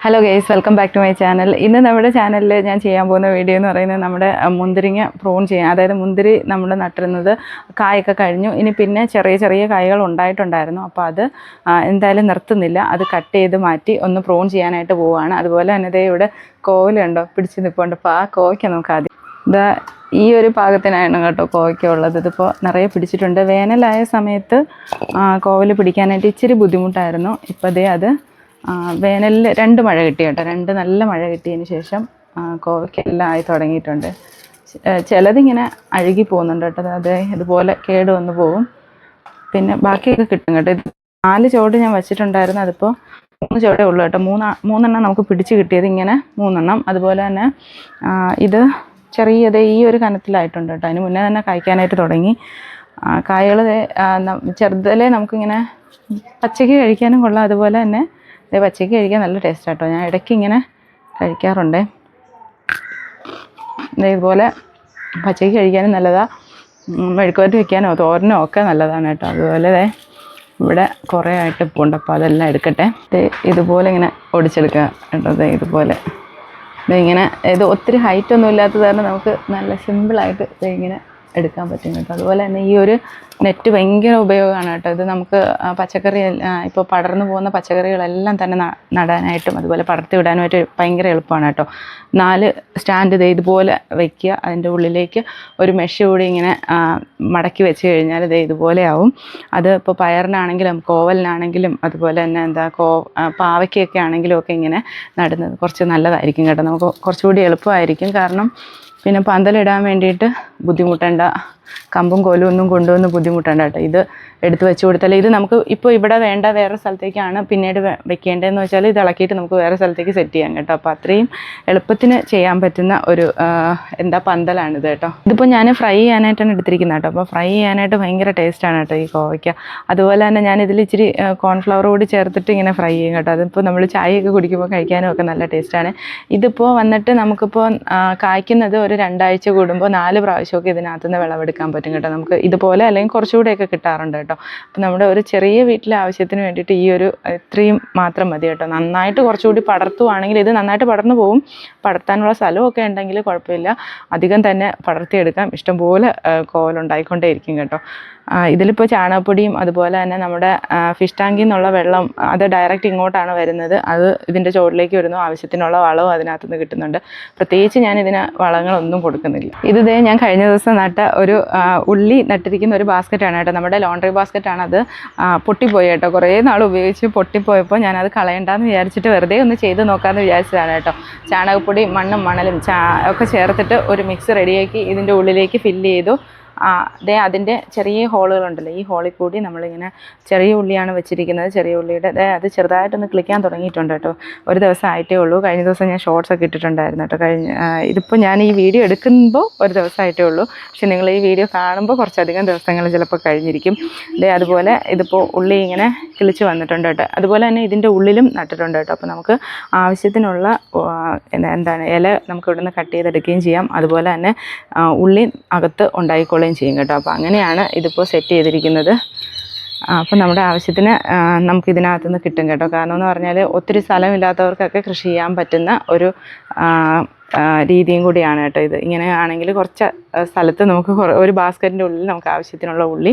Hello guys, welcome back to my channel. ഇന്ന് നമ്മുടെ ചാനലിൽ ഞാൻ ചെയ്യാൻ പോകുന്ന വീഡിയോ എന്ന് പറയുന്നത് നമ്മുടെ മുന്തിരിങ്ങ പ്രൂൺ ചെയ്യാൻ. അതായത് മുന്തിരി നമ്മൾ നട്ടിരുന്നത് കായൊക്കെ കഴിഞ്ഞു. ഇനി പിന്നെ ചെറിയ ചെറിയ കായകൾ ഉണ്ടായിട്ടുണ്ടായിരുന്നു. അപ്പോൾ അത് എന്തായാലും നിർത്തുന്നില്ല, അത് കട്ട് ചെയ്ത് മാറ്റി ഒന്ന് പ്രൂൺ ചെയ്യാനായിട്ട് പോവുകയാണ്. അതുപോലെ തന്നെ ദേ ഇവിടെ കോവലുണ്ടോ പിടിച്ച് നിൽപ്പുണ്ട്. അപ്പോൾ ആ കോവയ്ക്ക നമുക്ക് ആദ്യം ഇതാ ഈ ഒരു പാകത്തിനാണ് കേട്ടോ കോവയ്ക്ക ഉള്ളത്. ഇതിപ്പോൾ നിറയെ പിടിച്ചിട്ടുണ്ട്. വേനലായ സമയത്ത് കോവൽ പിടിക്കാനായിട്ട് ഇച്ചിരി ബുദ്ധിമുട്ടായിരുന്നു. ഇപ്പോൾ ദേ അത് വേനലിൽ 2 മഴ കിട്ടി കേട്ടോ. 2 നല്ല മഴ കിട്ടിയതിന് ശേഷം കോവയ്ക്കെല്ലാം ആയി തുടങ്ങിയിട്ടുണ്ട്. ചിലതിങ്ങനെ അഴുകി പോകുന്നുണ്ട് കേട്ടോ. അത് ഇതുപോലെ കേട് വന്ന് പോകും. പിന്നെ ബാക്കിയൊക്കെ കിട്ടും കേട്ടോ. 4 ചുവട് ഞാൻ വെച്ചിട്ടുണ്ടായിരുന്നു, അതിപ്പോൾ 3 ചുവടേ ഉള്ളൂ കേട്ടോ. മൂന്നെണ്ണം നമുക്ക് പിടിച്ച് കിട്ടിയത്, ഇങ്ങനെ 3 എണ്ണം. അതുപോലെ തന്നെ ഇത് ചെറിയത് ഈ ഒരു കനത്തിലായിട്ടുണ്ട് കേട്ടോ. അതിന് മുന്നേ തന്നെ കായ്ക്കാനായിട്ട് തുടങ്ങി. കായകൾ ചെറുതിലെ നമുക്കിങ്ങനെ പച്ചയ്ക്ക് കഴിക്കാനും കൊള്ളാം. അതുപോലെ തന്നെ പച്ചയ്ക്ക് കഴിക്കാൻ നല്ല ടേസ്റ്റ് കേട്ടോ. ഞാൻ ഇടയ്ക്ക് ഇങ്ങനെ കഴിക്കാറുണ്ട്. ഇതുപോലെ പച്ചയ്ക്ക് കഴിക്കാനും നല്ലതാണ്, മെഴുക്കുവരട്ടി വയ്ക്കാനോ തോരനോ ഒക്കെ നല്ലതാണ് കേട്ടോ. അതുപോലെ ഇവിടെ കുറേ ആയിട്ട് പോണ്ട്. അപ്പോൾ അതെല്ലാം എടുക്കട്ടെ. ഇതുപോലെ ഇങ്ങനെ ഒടിച്ചെടുക്കുക കേട്ടോ. ഇതുപോലെ ഇങ്ങനെ ഇത് ഒത്തിരി ഹൈറ്റൊന്നും ഇല്ലാത്തത് കാരണം നമുക്ക് നല്ല സിമ്പിളായിട്ട് ഇങ്ങനെ എടുക്കാൻ പറ്റും കേട്ടോ. അതുപോലെ തന്നെ ഈ ഒരു നെറ്റ് ഭയങ്കര ഉപയോഗമാണ് കേട്ടോ. ഇത് നമുക്ക് പച്ചക്കറി ഇപ്പോൾ പടർന്നു പോകുന്ന പച്ചക്കറികളെല്ലാം തന്നെ നടാനായിട്ടും അതുപോലെ പടർത്തി വിടാനുമായിട്ട് ഭയങ്കര എളുപ്പമാണ് കേട്ടോ. 4 സ്റ്റാൻഡ് ഇതുപോലെ വയ്ക്കുക. അതിൻ്റെ ഉള്ളിലേക്ക് ഒരു മെഷ് കൂടി ഇങ്ങനെ മടക്കി വെച്ച് കഴിഞ്ഞാൽ ഇതുപോലെ ആവും. അത് ഇപ്പോൾ പയറിനാണെങ്കിലും കോവലിനാണെങ്കിലും അതുപോലെ തന്നെ പാവയ്ക്കൊക്കെ ആണെങ്കിലും ഒക്കെ ഇങ്ങനെ നടുന്നത് കുറച്ച് നല്ലതായിരിക്കും കേട്ടോ. നമുക്ക് കുറച്ചുകൂടി എളുപ്പമായിരിക്കും. കാരണം പിന്നെ പന്തലിടാൻ വേണ്ടിയിട്ട് ബുദ്ധിമുട്ടേണ്ട, കമ്പും കോലും ഒന്നും കൊണ്ടുവന്ന് ബുദ്ധിമുട്ടേണ്ട കേട്ടോ. ഇത് എടുത്ത് വെച്ച് കൊടുത്താൽ ഇത് നമുക്ക് ഇപ്പോൾ ഇവിടെ വേണ്ട വേറെ സ്ഥലത്തേക്കാണ് പിന്നീട് വെക്കേണ്ടതെന്ന് വെച്ചാൽ ഇത് ഇളക്കിയിട്ട് നമുക്ക് വേറെ സ്ഥലത്തേക്ക് സെറ്റ് ചെയ്യാം കേട്ടോ. അപ്പോൾ അത്രയും എളുപ്പത്തിന് ചെയ്യാൻ പറ്റുന്ന ഒരു പന്തലാണിത് കേട്ടോ. ഇതിപ്പോൾ ഞാൻ ഫ്രൈ ചെയ്യാനായിട്ടാണ് എടുത്തിരിക്കുന്നത് കേട്ടോ. അപ്പോൾ ഫ്രൈ ചെയ്യാനായിട്ട് ഭയങ്കര ടേസ്റ്റാണ് കേട്ടോ ഈ കോവയ്ക്ക. അതുപോലെ തന്നെ ഞാൻ ഇതിൽ ഇച്ചിരി കോൺഫ്ലവർ കൂടി ചേർത്തിട്ട് ഇങ്ങനെ ഫ്രൈ ചെയ്യും കേട്ടോ. അതിപ്പോൾ നമ്മൾ ചായയൊക്കെ കുടിക്കുമ്പോൾ കഴിക്കാനും ഒക്കെ നല്ല ടേസ്റ്റാണ്. ഇതിപ്പോൾ വന്നിട്ട് നമുക്കിപ്പോൾ കായ്ക്കുന്നത് ഒരു 2 ആഴ്ച കൂടുമ്പോൾ 4 പ്രാവശ്യമൊക്കെ ഇതിനകത്തുനിന്ന് വിളവെടുക്കാൻ പറ്റും കേട്ടോ. നമുക്ക് ഇതുപോലെ അല്ലെങ്കിൽ കുറച്ചുകൂടെയൊക്കെ കിട്ടാറുണ്ട് കേട്ടോ. അപ്പോൾ നമ്മുടെ ഒരു ചെറിയ വീട്ടിലെ ആവശ്യത്തിന് വേണ്ടിയിട്ട് ഈ ഒരു ഇത്രയും മാത്രം മതി കേട്ടോ. നന്നായിട്ട് കുറച്ചുകൂടി പടർത്തുവാണെങ്കിൽ ഇത് നന്നായിട്ട് പടർന്നു പോകും. പടർത്താനുള്ള സ്ഥലമൊക്കെ ഉണ്ടെങ്കിൽ കുഴപ്പമില്ല, അധികം തന്നെ പടർത്തിയെടുക്കാം. ഇഷ്ടംപോലെ കോവലുണ്ടായിക്കൊണ്ടേ ഇരിക്കും കേട്ടോ. ഇതിലിപ്പോൾ ചാണകപ്പൊടിയും അതുപോലെ തന്നെ നമ്മുടെ ഫിഷ് ടാങ്കിൽ നിന്നുള്ള വെള്ളം അത് ഡയറക്റ്റ് ഇങ്ങോട്ടാണ് വരുന്നത്. അത് ഇതിൻ്റെ ചുവട്ടിലേക്ക് വരുന്നു. ആവശ്യത്തിനുള്ള വളവും അതിനകത്തുനിന്ന് കിട്ടുന്നുണ്ട്. പ്രത്യേകിച്ച് ഞാൻ ഇതിന് വളങ്ങളൊന്നും കൊടുക്കുന്നില്ല. ഇത് ഞാൻ കഴിഞ്ഞ ദിവസം നട്ട ഒരു ഉള്ളി നട്ടിരിക്കുന്ന ഒരു ബാസ്ക്കറ്റാണ് കേട്ടോ. നമ്മുടെ ലോണ്ടറി ബാസ്ക്കറ്റാണ്. അത് പൊട്ടിപ്പോയി കേട്ടോ. കുറേ നാൾ ഉപയോഗിച്ച് പൊട്ടിപ്പോയപ്പോൾ ഞാനത് കളയണ്ടെന്ന് വിചാരിച്ചിട്ട് വെറുതെ ഒന്ന് ചെയ്ത് നോക്കാമെന്ന് വിചാരിച്ചതാണ് കേട്ടോ. ചാണകപ്പൊടി മണ്ണും മണലും ഒക്കെ ചേർത്തിട്ട് ഒരു മിക്സ് റെഡിയാക്കി ഇതിൻ്റെ ഉള്ളിലേക്ക് ഫില്ല് ചെയ്തു. അതിൻ്റെ ചെറിയ ഹോളുകളുണ്ടല്ലോ, ഈ ഹോളിൽ കൂടി നമ്മളിങ്ങനെ ചെറിയ ഉള്ളിയാണ് വെച്ചിരിക്കുന്നത്. ചെറിയ ഉള്ളിയുടെ അത് ചെറുതായിട്ടൊന്ന് കിളിക്കാൻ തുടങ്ങിയിട്ടുണ്ട് കേട്ടോ. ഒരു ദിവസം ആയിട്ടേ ഉള്ളൂ. കഴിഞ്ഞ ദിവസം ഞാൻ ഷോർട്സൊക്കെ ഇട്ടിട്ടുണ്ടായിരുന്നു കേട്ടോ. ഇതിപ്പോൾ ഞാൻ ഈ വീഡിയോ എടുക്കുമ്പോൾ ഒരു ദിവസം ആയിട്ടേ ഉള്ളൂ. പക്ഷെ നിങ്ങൾ ഈ വീഡിയോ കാണുമ്പോൾ കുറച്ചധികം ദിവസങ്ങൾ ചിലപ്പോൾ കഴിഞ്ഞിരിക്കും. അതുപോലെ ഇതിപ്പോൾ ഉള്ളി ഇങ്ങനെ കിളിച്ച് വന്നിട്ടുണ്ട് കേട്ടോ. അതുപോലെ തന്നെ ഇതിൻ്റെ ഉള്ളിലും നട്ടിട്ടുണ്ട് കേട്ടോ. അപ്പോൾ നമുക്ക് ആവശ്യത്തിനുള്ള ഇല നമുക്ക് ഇവിടുന്ന് കട്ട് ചെയ്തെടുക്കുകയും ചെയ്യാം. അതുപോലെ തന്നെ ഉള്ളി അകത്ത് ഉണ്ടായിക്കൊള്ളുകയും ചെയ്യും കേട്ടോ. അപ്പോൾ അങ്ങനെയാണ് ഇതിപ്പോൾ സെറ്റ് ചെയ്തിരിക്കുന്നത്. അപ്പോൾ നമ്മുടെ ആവശ്യത്തിന് നമുക്ക് ഇതിനകത്തുനിന്ന് കിട്ടും കേട്ടോ. കാരണം എന്ന് പറഞ്ഞാൽ ഒത്തിരി സ്ഥലമില്ലാത്തവർക്കൊക്കെ കൃഷി ചെയ്യാൻ പറ്റുന്ന ഒരു രീതിയും കൂടിയാണ് കേട്ടോ ഇത്. ഇങ്ങനെ ആണെങ്കിൽ കുറച്ച് സ്ഥലത്ത് നമുക്ക് ഒരു ബാസ്ക്കറ്റിൻ്റെ ഉള്ളിൽ നമുക്ക് ആവശ്യത്തിനുള്ള ഉള്ളി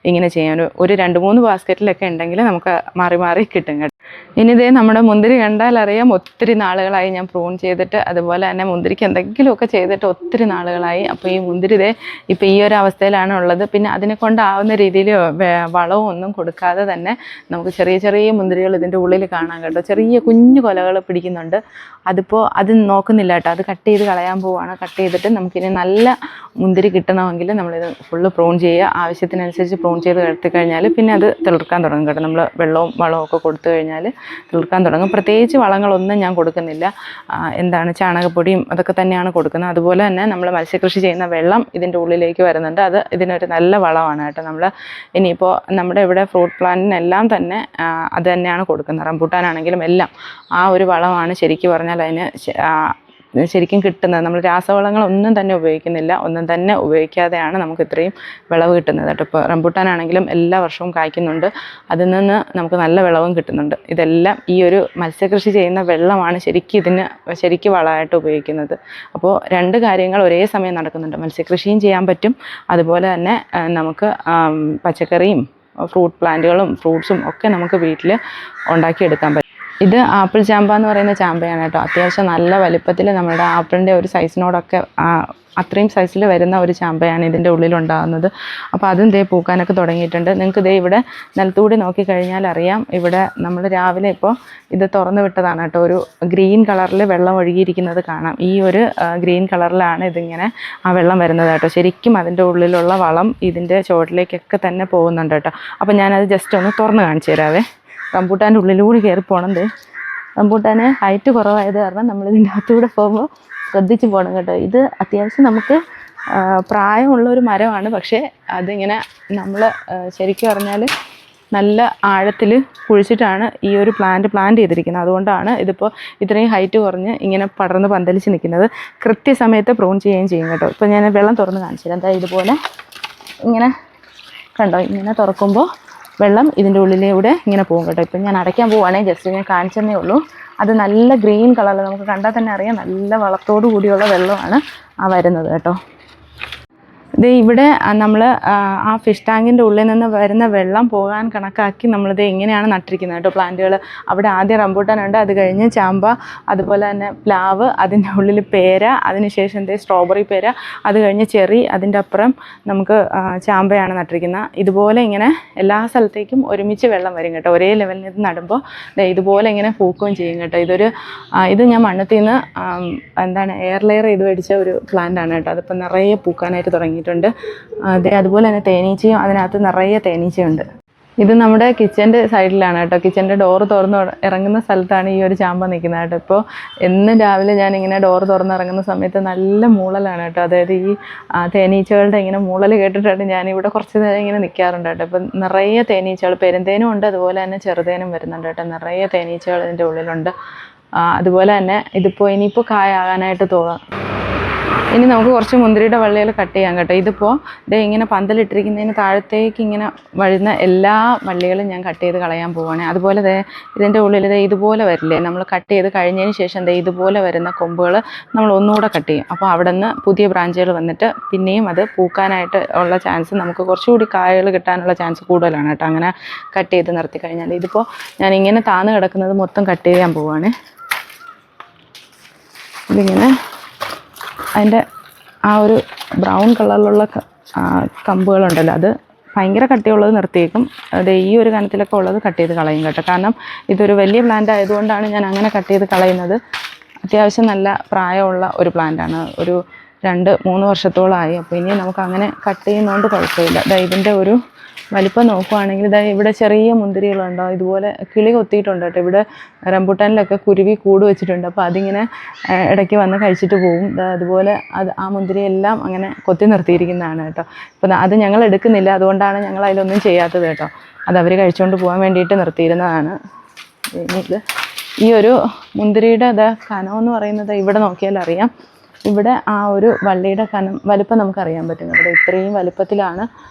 ഇങ്ങനെ ചെയ്യാൻ ഒരു 2-3 ബാസ്ക്കറ്റിലൊക്കെ ഉണ്ടെങ്കിൽ നമുക്ക് മാറി മാറി കിട്ടും കേട്ടോ. ഇനി നമ്മുടെ മുന്തിരി കണ്ടാൽ അറിയാം ഒത്തിരി നാളുകളായി ഞാൻ പ്രൂൺ ചെയ്തിട്ട്. അതുപോലെ തന്നെ മുന്തിരിക്ക് എന്തെങ്കിലുമൊക്കെ ചെയ്തിട്ട് ഒത്തിരി നാളുകളായി. അപ്പോൾ ഈ മുന്തിരി ഇപ്പോൾ ഈ ഒരു അവസ്ഥയിലാണ് ഉള്ളത്. പിന്നെ അതിനെ കൊണ്ടാവുന്ന രീതിയിൽ വളവും ഒന്നും കൊടുക്കാതെ തന്നെ നമുക്ക് ചെറിയ ചെറിയ മുന്തിരികൾ ഇതിൻ്റെ ഉള്ളിൽ കാണാൻ കേട്ടോ. ചെറിയ കുഞ്ഞു കൊലകൾ പിടിക്കുന്നുണ്ട്. അതിപ്പോൾ അത് നോക്കുന്നില്ല കേട്ടോ. അത് കട്ട് ചെയ്ത് കളയാൻ പോവുകയാണ്. കട്ട് ചെയ്തിട്ട് നമുക്കിനി നല്ല മുന്തിരി കിട്ടണമെങ്കിൽ നമ്മളിത് ഫുള്ള് പ്രൂൺ ചെയ്യുക. ആവശ്യത്തിനനുസരിച്ച് പ്രൂൺ ചെയ്ത് കഴിഞ്ഞാൽ പിന്നെ അത് തിളിർക്കാൻ തുടങ്ങും കേട്ടോ. നമ്മൾ വെള്ളവും വളവും ഒക്കെ കൊടുത്തു കഴിഞ്ഞാൽ തിളിർക്കാൻ തുടങ്ങും. പ്രത്യേകിച്ച് വളങ്ങളൊന്നും ഞാൻ കൊടുക്കുന്നില്ല. ചാണകപ്പൊടിയും അതൊക്കെ തന്നെയാണ് കൊടുക്കുന്നത്. അതുപോലെ തന്നെ നമ്മൾ മത്സ്യകൃഷി ചെയ്യുന്ന വെള്ളം ഇതിൻ്റെ ഉള്ളിലേക്ക് വരുന്നുണ്ട്. അത് ഇതിനൊരു നല്ല വളമാണ് കേട്ടോ. നമ്മൾ ഇനിയിപ്പോൾ നമ്മുടെ ഇവിടെ ഫ്രൂട്ട് പ്ലാന്റിനെല്ലാം തന്നെ അത് തന്നെയാണ് കൊടുക്കുന്നത്. റംബൂട്ടാനാണെങ്കിലും എല്ലാം ആ ഒരു വളമാണ് ശരിക്കും പറഞ്ഞാൽ അതിന് ശരിക്കും കിട്ടുന്നത്. നമ്മൾ രാസവളങ്ങളൊന്നും തന്നെ ഉപയോഗിക്കുന്നില്ല, ഒന്നും തന്നെ ഉപയോഗിക്കാതെയാണ് നമുക്ക് ഇത്രയും വിളവ് കിട്ടുന്നത് കേട്ടോ. ഇപ്പോൾ റംബൂട്ടാനാണെങ്കിലും എല്ലാ വർഷവും കായ്ക്കുന്നുണ്ട്, അതിൽ നിന്ന് നമുക്ക് നല്ല വിളവും കിട്ടുന്നുണ്ട്. ഇതെല്ലാം ഈ ഒരു മത്സ്യകൃഷി ചെയ്യുന്ന വെള്ളമാണ് ശരിക്കും വളമായിട്ട് ഉപയോഗിക്കുന്നത്. അപ്പോൾ രണ്ട് കാര്യങ്ങൾ ഒരേ സമയം നടക്കുന്നുണ്ട്. മത്സ്യകൃഷിയും ചെയ്യാൻ പറ്റും, അതുപോലെ തന്നെ നമുക്ക് പച്ചക്കറിയും ഫ്രൂട്ട് പ്ലാന്റുകളും ഫ്രൂട്ട്സും ഒക്കെ നമുക്ക് വീട്ടിൽ ഉണ്ടാക്കിയെടുക്കാൻ പറ്റും. ഇത് ആപ്പിൾ ചാമ്പ എന്ന് പറയുന്ന ചാമ്പയാണ് കേട്ടോ. അത്യാവശ്യം നല്ല വലിപ്പത്തിൽ നമ്മുടെ ആപ്പിളിൻ്റെ ഒരു സൈസിനോടൊക്കെ അത്രയും സൈസിൽ വരുന്ന ഒരു ചാമ്പയാണ് ഇതിൻ്റെ ഉള്ളിലുണ്ടാകുന്നത്. അപ്പോൾ അതും ദേ പൂക്കാനൊക്കെ തുടങ്ങിയിട്ടുണ്ട്. നിങ്ങൾക്ക് ദേ ഇവിടെ നിലത്തൂടി നോക്കിക്കഴിഞ്ഞാൽ അറിയാം, ഇവിടെ നമ്മൾ രാവിലെ ഇപ്പോൾ ഇത് തുറന്നു വിട്ടതാണ് കേട്ടോ. ഒരു ഗ്രീൻ കളറിൽ വെള്ളം ഒഴുകിയിരിക്കുന്നത് കാണാം. ഈ ഒരു ഗ്രീൻ കളറിലാണ് ഇതിങ്ങനെ ആ വെള്ളം വരുന്നത് കേട്ടോ. ശരിക്കും അതിൻ്റെ ഉള്ളിലുള്ള വളം ഇതിൻ്റെ ചുവട്ടിലേക്കൊക്കെ തന്നെ പോകുന്നുണ്ട് കേട്ടോ. അപ്പോൾ ഞാനത് ജസ്റ്റ് ഒന്ന് തുറന്ന് കാണിച്ചു തരാവേ. റംബൂട്ടാൻ്റെ ഉള്ളിലൂടെ കയറി പോകണത്. റംബൂട്ടാന് ഹൈറ്റ് കുറവായത് കാരണം നമ്മളിതിൻ്റെ അകത്തൂടെ പോകുമ്പോൾ ശ്രദ്ധിച്ച് പോകണം കേട്ടോ. ഇത് അത്യാവശ്യം നമുക്ക് പ്രായമുള്ളൊരു മരമാണ്, പക്ഷേ അതിങ്ങനെ നമ്മൾ ശരിക്കും പറഞ്ഞാൽ നല്ല ആഴത്തിൽ കുഴിച്ചിട്ടാണ് ഈ ഒരു പ്ലാന്റ് ചെയ്തിരിക്കുന്നത്. അതുകൊണ്ടാണ് ഇതിപ്പോൾ ഇത്രയും ഹൈറ്റ് കുറഞ്ഞ് ഇങ്ങനെ പടർന്ന് പന്തലിച്ച് നിൽക്കുന്നത്. കൃത്യസമയത്ത് പ്രൂൺ ചെയ്യുകയും ചെയ്യും കേട്ടോ. ഇപ്പോൾ ഞാൻ വെള്ളം തുറന്ന് കാണിച്ചു തരാം. എന്താ ഇതുപോലെ ഇങ്ങനെ കണ്ടോ, ഇങ്ങനെ തുറക്കുമ്പോൾ വെള്ളം ഇതിൻ്റെ ഉള്ളിലൂടെ ഇങ്ങനെ പോകും കേട്ടോ. ഇപ്പം ഞാൻ അടയ്ക്കാൻ പോവുകയാണെങ്കിൽ ജസ്റ്റ് ഞാൻ കാണിച്ചതേ ഉള്ളൂ. അത് നല്ല ഗ്രീൻ കളറിൽ നമുക്ക് കണ്ടാൽ തന്നെ അറിയാം, നല്ല വളത്തോടു കൂടിയുള്ള വെള്ളമാണ് വരുന്നത് കേട്ടോ. ഇത് ഇവിടെ നമ്മൾ ആ ഫിഷ് ടാങ്കിൻ്റെ ഉള്ളിൽ നിന്ന് വരുന്ന വെള്ളം പോകാൻ കണക്കാക്കി നമ്മളിത് ഇങ്ങനെയാണ് നട്ടിരിക്കുന്നത് കേട്ടോ പ്ലാന്റുകൾ. അവിടെ ആദ്യം റംബൂട്ടാനുണ്ട്, അത് കഴിഞ്ഞ് ചാമ്പ, അതുപോലെ തന്നെ പ്ലാവ്, അതിൻ്റെ ഉള്ളിൽ പേര, അതിനുശേഷം സ്ട്രോബെറി പേര, അത് കഴിഞ്ഞ് ചെറി, അതിൻ്റെ അപ്പുറം നമുക്ക് ചാമ്പയാണ് നട്ടിരിക്കുന്നത്. ഇതുപോലെ ഇങ്ങനെ എല്ലാ സ്ഥലത്തേക്കും ഒരുമിച്ച് വെള്ളം വരും കേട്ടോ. ഒരേ ലെവലിൽ നിന്ന് നടുമ്പോൾ ഇതുപോലെ ഇങ്ങനെ പൂക്കുകയും ചെയ്യും കേട്ടോ. ഇത് ഞാൻ മണ്ണത്തിൽ നിന്ന് എയർ ലെയർ ചെയ്ത് മേടിച്ച ഒരു പ്ലാന്റാണ് കേട്ടോ. അതിപ്പോൾ നിറയെ പൂക്കാനായിട്ട് തുടങ്ങിയിട്ടുണ്ട്. അതുപോലെ തന്നെ തേനീച്ചയും അതിനകത്ത് നിറയെ തേനീച്ചയുണ്ട്. ഇത് നമ്മുടെ കിച്ചൻ്റെ സൈഡിലാണ് കേട്ടോ. കിച്ചൻ്റെ ഡോറ് തുറന്ന് ഇറങ്ങുന്ന സ്ഥലത്താണ് ഈ ഒരു ചാമ്പ നിൽക്കുന്നത് കേട്ടോ. ഇപ്പോൾ എന്നും രാവിലെ ഞാനിങ്ങനെ ഡോറ് തുറന്നിറങ്ങുന്ന സമയത്ത് നല്ല മൂളലാണ് കേട്ടോ. അതായത് ഈ തേനീച്ചകളുടെ ഇങ്ങനെ മൂളൽ കേട്ടിട്ടാണ് ഞാനിവിടെ കുറച്ച് നേരം ഇങ്ങനെ നിൽക്കാറുണ്ട് കേട്ടോ. ഇപ്പം നിറയെ തേനീച്ചകൾ, പെരുന്തേനും ഉണ്ട്, അതുപോലെ തന്നെ ചെറുതേനും വരുന്നുണ്ട് കേട്ടോ. നിറയെ തേനീച്ചകൾ ഇതിൻ്റെ ഉള്ളിലുണ്ട്. അതുപോലെ തന്നെ ഇനിയിപ്പോൾ കായാകാനായിട്ട് തോന്നാം. ഇനി നമുക്ക് കുറച്ച് മുന്തിരിയുടെ വള്ളികൾ കട്ട് ചെയ്യാം കേട്ടോ. ഇതിപ്പോൾ ഇങ്ങനെ പന്തലിട്ടിരിക്കുന്നതിന് താഴത്തേക്ക് ഇങ്ങനെ വരുന്ന എല്ലാ വള്ളികളും ഞാൻ കട്ട് ചെയ്ത് കളയാൻ പോവുകയാണ്. അതുപോലെ ഇതിൻ്റെ ഉള്ളിൽ ഇതുപോലെ വരില്ലേ, നമ്മൾ കട്ട് ചെയ്ത് കഴിഞ്ഞതിന് ശേഷം ഇതുപോലെ വരുന്ന കൊമ്പുകൾ നമ്മൾ ഒന്നുകൂടെ കട്ട് ചെയ്യും. അപ്പോൾ അവിടെ നിന്ന് പുതിയ ബ്രാഞ്ചുകൾ വന്നിട്ട് പിന്നെയും അത് പൂക്കാനായിട്ട് ഉള്ള ചാൻസ്, നമുക്ക് കുറച്ചുകൂടി കായകൾ കിട്ടാനുള്ള ചാൻസ് കൂടുതലാണ് കേട്ടോ. അങ്ങനെ കട്ട് ചെയ്ത് നിർത്തി കഴിഞ്ഞാൽ ഇതിപ്പോൾ ഞാൻ ഇങ്ങനെ താന്ന് കിടക്കുന്നത് മൊത്തം കട്ട് ചെയ്യാൻ പോവുകയാണ്. ഇതിങ്ങനെ അതിൻ്റെ ആ ഒരു ബ്രൗൺ കളറിലുള്ള കമ്പുകളുണ്ടല്ലോ, അത് ഭയങ്കര കട്ടിയുള്ളത് നിർത്തിയേക്കും. ഈ ഒരു കനത്തിലൊക്കെ ഉള്ളത് കട്ട് ചെയ്ത് കളയും കേട്ടോ. കാരണം ഇതൊരു വലിയ പ്ലാന്റ് ആയതുകൊണ്ടാണ് ഞാൻ അങ്ങനെ കട്ട് ചെയ്ത് കളയുന്നത്. അത്യാവശ്യം നല്ല പ്രായമുള്ള ഒരു പ്ലാന്റാണ്, ഒരു 2-3 വർഷത്തോളമായി. അപ്പോൾ ഇനി നമുക്ക് അങ്ങനെ കട്ട് ചെയ്യുന്നതുകൊണ്ട് കുഴപ്പമില്ല. ഇതിൻ്റെ ഒരു വലിപ്പം നോക്കുവാണെങ്കിൽ ഇവിടെ ചെറിയ മുന്തിരികളുണ്ടോ, ഇതുപോലെ കിളി കൊത്തിയിട്ടുണ്ട് കേട്ടോ. ഇവിടെ റംബൂട്ടാനിലൊക്കെ കുരുവി കൂട് വെച്ചിട്ടുണ്ട്. അപ്പോൾ അതിങ്ങനെ ഇടയ്ക്ക് വന്ന് കഴിച്ചിട്ട് പോകും. അതുപോലെ ആ മുന്തിരിയെല്ലാം അങ്ങനെ കൊത്തി നിർത്തിയിരിക്കുന്നതാണ് കേട്ടോ. അപ്പോൾ അത് ഞങ്ങൾ എടുക്കുന്നില്ല, അതുകൊണ്ടാണ് ഞങ്ങൾ അതിലൊന്നും ചെയ്യാത്തത് കേട്ടോ. അത് അവർ കഴിച്ചുകൊണ്ട് പോകാൻ വേണ്ടിയിട്ട് നിർത്തിയിരുന്നതാണ്. ഈ ഒരു മുന്തിരിയുടെ കനമെന്ന് പറയുന്നത് ഇവിടെ നോക്കിയാൽ അറിയാം. ഇവിടെ ആ ഒരു വള്ളിയുടെ വലിപ്പം നമുക്കറിയാൻ പറ്റും കേട്ടോ. ഇത്രയും വലിപ്പത്തിലാണ്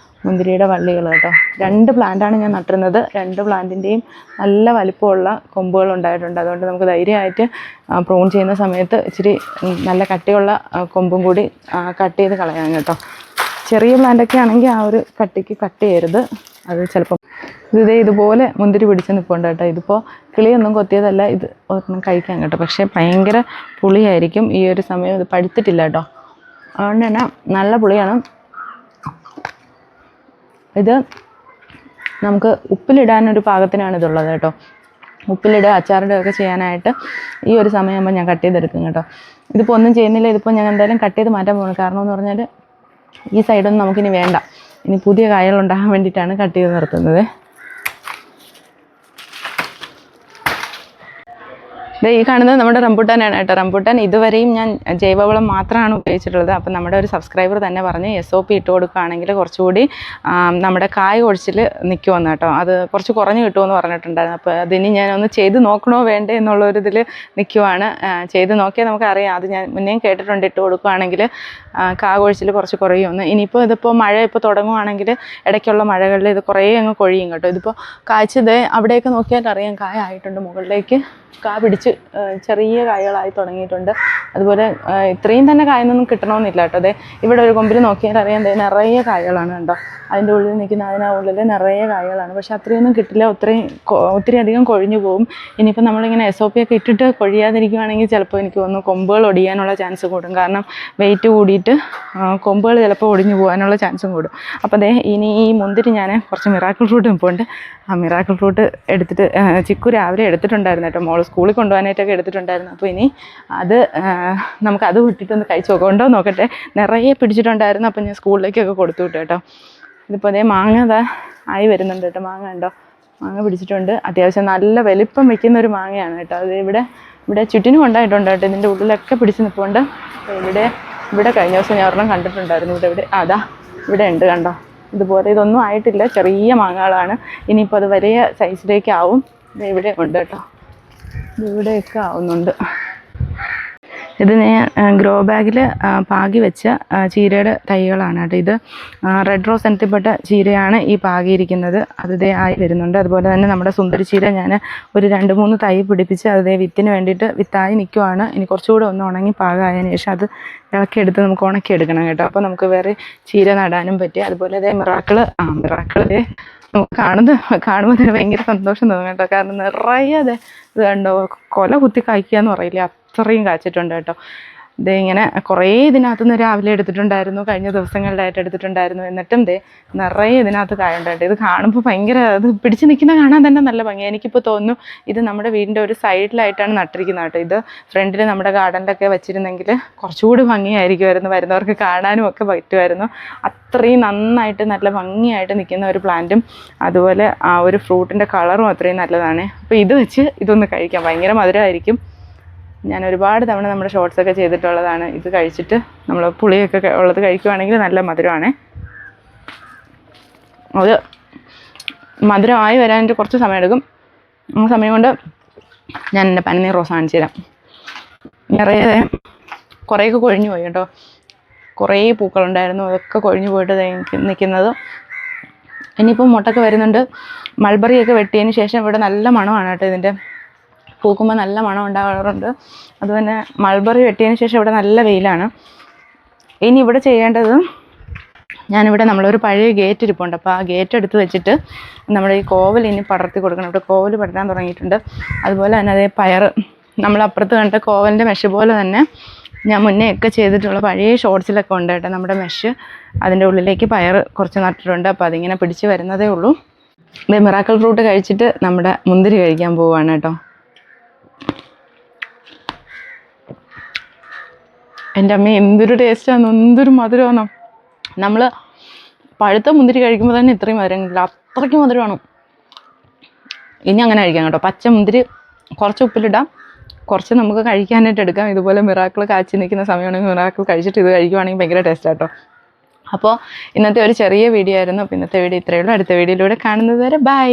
മുന്തിരിയുടെ വള്ളികൾ കേട്ടോ. 2 പ്ലാന്റാണ് ഞാൻ നട്ടിരുന്നത്. 2 പ്ലാന്റിൻ്റെയും നല്ല വലിപ്പമുള്ള കൊമ്പുകൾ ഉണ്ടായിട്ടുണ്ട്. അതുകൊണ്ട് നമുക്ക് ധൈര്യമായിട്ട് പ്രൂൺ ചെയ്യുന്ന സമയത്ത് ഇച്ചിരി നല്ല കട്ടിയുള്ള കൊമ്പും കൂടി കട്ട് ചെയ്ത് കളയാം കേട്ടോ. ചെറിയ പ്ലാന്റൊക്കെ ആണെങ്കിൽ ആ ഒരു കട്ടിക്ക് കട്ട് ചെയ്യരുത്. അത് ചിലപ്പം ഇതുപോലെ മുന്തിരി പിടിച്ച് നിൽപ്പുണ്ട് കേട്ടോ. ഇതിപ്പോൾ കിളിയൊന്നും കൊത്തിയതല്ല, ഇത് ഒന്നും കഴിക്കാൻ കേട്ടോ. പക്ഷേ ഭയങ്കര പുളിയായിരിക്കും ഈ ഒരു സമയം. ഇത് പഴുത്തിട്ടില്ല കേട്ടോ, അതുകൊണ്ട് തന്നെ നല്ല പുളിയാണ്. ഇത് നമുക്ക് ഉപ്പിലിടാനൊരു പാകത്തിനാണ് ഇതുള്ളത് കേട്ടോ. ഉപ്പിലിടുക, അച്ചാറിടുകയൊക്കെ ചെയ്യാനായിട്ട് ഈ ഒരു സമയമാകുമ്പോൾ ഞാൻ കട്ട് ചെയ്തെടുക്കും കേട്ടോ. ഇതിപ്പോൾ ഒന്നും ചെയ്യുന്നില്ല. ഇതിപ്പോൾ ഞാൻ എന്തായാലും കട്ട് ചെയ്ത് മാറ്റാൻ പോകുന്നത്. കാരണം എന്ന് പറഞ്ഞാൽ ഈ സൈഡൊന്നും നമുക്കിനി വേണ്ട. ഇനി പുതിയ കായകൾ ഉണ്ടാകാൻ വേണ്ടിയിട്ടാണ് കട്ട് ചെയ്ത് നിർത്തുന്നത്. ഇത് ഈ കാണുന്നത് നമ്മുടെ റംബൂട്ടാനാണ് കേട്ടോ. റംബൂട്ടാൻ ഇതുവരെയും ഞാൻ ജൈവവളം മാത്രമാണ് ഉപയോഗിച്ചിട്ടുള്ളത്. അപ്പം നമ്മുടെ ഒരു സബ്സ്ക്രൈബർ തന്നെ പറഞ്ഞ് SOP ഇട്ട് കൊടുക്കുകയാണെങ്കിൽ കുറച്ചുകൂടി നമ്മുടെ കായ കൊഴിച്ചിൽ നിൽക്കുമെന്ന് കേട്ടോ. അത് കുറച്ച് കുറഞ്ഞ് കിട്ടുമെന്ന് പറഞ്ഞിട്ടുണ്ടായിരുന്നു. അപ്പോൾ അതിനി ഞാനൊന്ന് ചെയ്ത് നോക്കണോ വേണ്ടേ എന്നുള്ളൊരിതിൽ നിൽക്കുവാണ്. ചെയ്ത് നോക്കിയാൽ നമുക്കറിയാം. അത് ഞാൻ മുന്നേയും കേട്ടിട്ടുണ്ട്, ഇട്ട് കൊടുക്കുകയാണെങ്കിൽ കാ കൊഴിച്ചിൽ കുറച്ച് കുറയുമെന്ന്. ഇനിയിപ്പോൾ ഇതിപ്പോൾ മഴ ഇപ്പോൾ തുടങ്ങുവാണെങ്കിൽ ഇടയ്ക്കുള്ള മഴകളിൽ ഇത് കുറേ അങ്ങ് കൊഴിയും കേട്ടോ. ഇതിപ്പോൾ കായ്ച്ചത് അവിടെയൊക്കെ നോക്കിയാൽ അറിയാം, കായ ആയിട്ടുണ്ട്. മുകളിലേക്ക് കാ പിടിച്ച് ചെറിയ കായകളായി തുടങ്ങിയിട്ടുണ്ട്. അതുപോലെ ഇത്രയും തന്നെ കായൊന്നും കിട്ടണമെന്നില്ല കേട്ടോ. അതെ ഇവിടെ ഒരു കൊമ്പിൽ നോക്കിയാൽ അറിയാം, നിറയെ കായകളാണ് കണ്ടോ. അതിൻ്റെ ഉള്ളിൽ നിൽക്കുന്ന അതിനുള്ളിൽ നിറയെ കായകളാണ്. പക്ഷെ അത്രയൊന്നും കിട്ടില്ല, ഒത്തിരി അധികം കൊഴിഞ്ഞു പോകും. ഇനിയിപ്പോൾ നമ്മളിങ്ങനെ SOP ഒക്കെ ഇട്ടിട്ട് കൊഴിയാതിരിക്കുകയാണെങ്കിൽ ചിലപ്പോൾ എനിക്ക് തോന്നുന്നു കൊമ്പുകൾ ഒടിയാനുള്ള ചാൻസ് കൂടും. കാരണം വെയിറ്റ് കൂടിയിട്ട് കൊമ്പുകൾ ചിലപ്പോൾ ഒടിഞ്ഞു പോകാനുള്ള ചാൻസും കൂടും. അപ്പോൾ അതേ ഇനി ഈ മുന്തിരി ഞാൻ കുറച്ച് മിറാക്കിൾ ഫ്രൂട്ട് നിൽപ്പുണ്ട്. ആ മിറാക്കിൾ ഫ്രൂട്ട് എടുത്തിട്ട് ചിക്കു രാവിലെ എടുത്തിട്ടുണ്ടായിരുന്നു കേട്ടോ. മോൾ സ്കൂളിൽ കൊണ്ടുപോകാനായിട്ടൊക്കെ എടുത്തിട്ടുണ്ടായിരുന്നു. അപ്പോൾ ഇനി അത് നമുക്കത് വിട്ടിട്ടൊന്ന് കഴിച്ച് നോക്കണ്ടോ നോക്കട്ടെ. നിറയെ പിടിച്ചിട്ടുണ്ടായിരുന്നു. അപ്പോൾ ഞാൻ സ്കൂളിലേക്കൊക്കെ കൊടുത്തു വിട്ടു കേട്ടോ. ഇതിപ്പോൾ അതേ മാങ്ങ അതാ ആയി വരുന്നുണ്ട് കേട്ടോ. മാങ്ങ ഉണ്ടോ, മാങ്ങ പിടിച്ചിട്ടുണ്ട്. അത്യാവശ്യം നല്ല വലിപ്പം വയ്ക്കുന്ന ഒരു മാങ്ങയാണ് കേട്ടോ. അത് ഇവിടെ ചുറ്റിനും ഉണ്ടായിട്ടുണ്ട് കേട്ടോ. ഇതിൻ്റെ ഉള്ളിലൊക്കെ പിടിച്ച് നിൽപ്പുണ്ട്. ഇവിടെ കഴിഞ്ഞ ദിവസം ഞാൻ ഒരെണ്ണം കണ്ടിട്ടുണ്ടായിരുന്നു. ഇവിടെ അതാ ഇവിടെ ഉണ്ട് കണ്ടോ. ഇതുപോലെ ഇതൊന്നും ആയിട്ടില്ല, ചെറിയ മാങ്ങകളാണ്. ഇനിയിപ്പോൾ അത് വലിയ സൈസിലേക്ക് ആവും. ഇവിടെ ഉണ്ട് കേട്ടോ, ഇവിടെയൊക്കെ ആവുന്നുണ്ട്. ഇത് ഞാൻ ഗ്രോ ബാഗിൽ പാകി വെച്ച ചീരയുടെ തൈകളാണ് കേട്ടോ. ഇത് റെഡ് റോസ് ഇനത്തിൽപ്പെട്ട ചീരയാണ് ഈ പാകിയിരിക്കുന്നത്. അത് ആയി വരുന്നുണ്ട്. അതുപോലെ തന്നെ നമ്മുടെ സുന്ദരി ചീര ഞാൻ ഒരു 2-3 തൈ പിടിപ്പിച്ച് അത് വിത്തിന് വേണ്ടിയിട്ട് വിത്തായി നിൽക്കുവാണ്. ഇനി കുറച്ചുകൂടെ ഒന്ന് ഉണങ്ങി പാകമായതിനു ശേഷം അത് ഇളക്കിയെടുത്ത് നമുക്ക് ഉണക്കിയെടുക്കണം കേട്ടോ. അപ്പോൾ നമുക്ക് വേറെ ചീര നടാനും പറ്റി. അതുപോലെ മിറാക്കിൾ നമുക്ക് കാണുമ്പോൾ തന്നെ ഭയങ്കര സന്തോഷം തോന്നും കേട്ടോ. കാരണം നിറയെ ഇത് കണ്ടോ, കൊല കുത്തി കായ്ക്കുക എന്ന് പറയില്ലേ, അത്രയും കായ്ച്ചിട്ടുണ്ട് കേട്ടോ. ഇങ്ങനെ കുറേ ഇതിനകത്തുനിന്ന് രാവിലെ എടുത്തിട്ടുണ്ടായിരുന്നു, കഴിഞ്ഞ ദിവസങ്ങളിലായിട്ട് എടുത്തിട്ടുണ്ടായിരുന്നു. എന്നിട്ടും നിറയെ ഇതിനകത്ത് കായുണ്ടായിട്ട് ഇത് കാണുമ്പോൾ ഭയങ്കര അത് പിടിച്ച് നിൽക്കുന്ന കാണാൻ തന്നെ നല്ല ഭംഗിയാണ്. എനിക്കിപ്പോൾ തോന്നുന്നു ഇത് നമ്മുടെ വീടിൻ്റെ ഒരു സൈഡിലായിട്ടാണ് നട്ടിരിക്കുന്നത് കേട്ടോ. ഇത് ഫ്രണ്ടിൽ നമ്മുടെ ഗാർഡനിലൊക്കെ വെച്ചിരുന്നെങ്കിൽ കുറച്ചുകൂടി ഭംഗിയായിരിക്കുമായിരുന്നു, വരുന്നവർക്ക് കാണാനും ഒക്കെ പറ്റുമായിരുന്നു. അത്രയും നന്നായിട്ട് നല്ല ഭംഗിയായിട്ട് നിൽക്കുന്ന ഒരു പ്ലാന്റും അതുപോലെ ആ ഒരു ഫ്രൂട്ടിൻ്റെ കളറും അത്രയും നല്ലതാണ്. അപ്പോൾ ഇത് വെച്ച് ഇതൊന്ന് കഴിക്കാം, ഭയങ്കര മധുരമായിരിക്കും. ഞാൻ ഒരുപാട് തവണ നമ്മുടെ ഷോർട്സൊക്കെ ചെയ്തിട്ടുള്ളതാണ്. ഇത് കഴിച്ചിട്ട് നമ്മൾ പുളിയൊക്കെ ഉള്ളത് കഴിക്കുവാണെങ്കിൽ നല്ല മധുരമാണ്. അത് മധുരമായി വരാനായിട്ട് കുറച്ച് സമയമെടുക്കും. ആ സമയം കൊണ്ട് ഞാൻ എൻ്റെ പനിനീർ റോസ് കാണിച്ചു തരാം. നിറയെ കുറേയൊക്കെ കൊഴിഞ്ഞു പോയി കേട്ടോ. കുറേ പൂക്കളുണ്ടായിരുന്നു, അതൊക്കെ കൊഴിഞ്ഞു പോയിട്ട് നിൽക്കുന്നത്. ഇനിയിപ്പം മുട്ടൊക്കെ വരുന്നുണ്ട്. മൾബറിയൊക്കെ വെട്ടിയതിന് ശേഷം ഇവിടെ നല്ല മണമാണ് കേട്ടോ. ഇതിൻ്റെ പൂക്കുമ്പോൾ നല്ല മണം ഉണ്ടാകാറുണ്ട്. അതുപോലെ മൾബറി വെട്ടിയതിന് ശേഷം ഇവിടെ നല്ല വെയിലാണ്. ഇനി ഇവിടെ ചെയ്യേണ്ടത്, ഞാനിവിടെ നമ്മളൊരു പഴയ ഗേറ്റ് ഇരിപ്പുണ്ട്. അപ്പോൾ ആ ഗേറ്റ് എടുത്ത് വെച്ചിട്ട് നമ്മുടെ ഈ കോവൽ ഇനി പടർത്തി കൊടുക്കണം. ഇവിടെ കോവൽ പടരാൻ തുടങ്ങിയിട്ടുണ്ട്. അതുപോലെ തന്നെ അതേ പയർ, നമ്മളപ്പുറത്ത് കണ്ട കോവലിൻ്റെ മെഷ് പോലെ തന്നെ ഞാൻ മുന്നേ ഒക്കെ ചെയ്തിട്ടുള്ള പഴയ ഷോർട്സിലൊക്കെ ഉണ്ട് കേട്ടോ നമ്മുടെ മെഷ്. അതിൻ്റെ ഉള്ളിലേക്ക് പയർ കുറച്ച് നട്ടിട്ടുണ്ട്. അപ്പോൾ അതിങ്ങനെ പിടിച്ച് വരുന്നതേ ഉള്ളൂ. മിറാക്കിൾ ഫ്രൂട്ട് കഴിച്ചിട്ട് നമ്മുടെ മുന്തിരി കഴിക്കാൻ പോവുകയാണ് കേട്ടോ. എൻ്റെ അമ്മ എന്തൊരു ടേസ്റ്റാണ്, എന്തൊരു മധുരമാണോ. നമ്മൾ പഴുത്ത മുന്തിരി കഴിക്കുമ്പോൾ തന്നെ ഇത്രയും മധുരം കിട്ടില്ല, അത്രയ്ക്ക് മധുരമാണ്. ഇനി അങ്ങനെ കഴിക്കാം കേട്ടോ. പച്ച മുന്തിരി കുറച്ച് ഉപ്പിലിടാം, കുറച്ച് നമുക്ക് കഴിക്കാനായിട്ട് എടുക്കാം. ഇതുപോലെ മിറാക്കിൾ കാച്ചി നിൽക്കുന്ന സമയമാണെങ്കിൽ മിറാക്കിൾ കഴിച്ചിട്ട് ഇത് കഴിക്കുവാണെങ്കിൽ ഭയങ്കര ടേസ്റ്റാട്ടോ. അപ്പോൾ ഇന്നത്തെ ഒരു ചെറിയ വീഡിയോ ആയിരുന്നു. അപ്പോൾ ഇന്നത്തെ വീഡിയോ ഇത്രയേ ഉള്ളൂ. അടുത്ത വീഡിയോയിലൂടെ കാണുന്നത് വരെ ബൈ.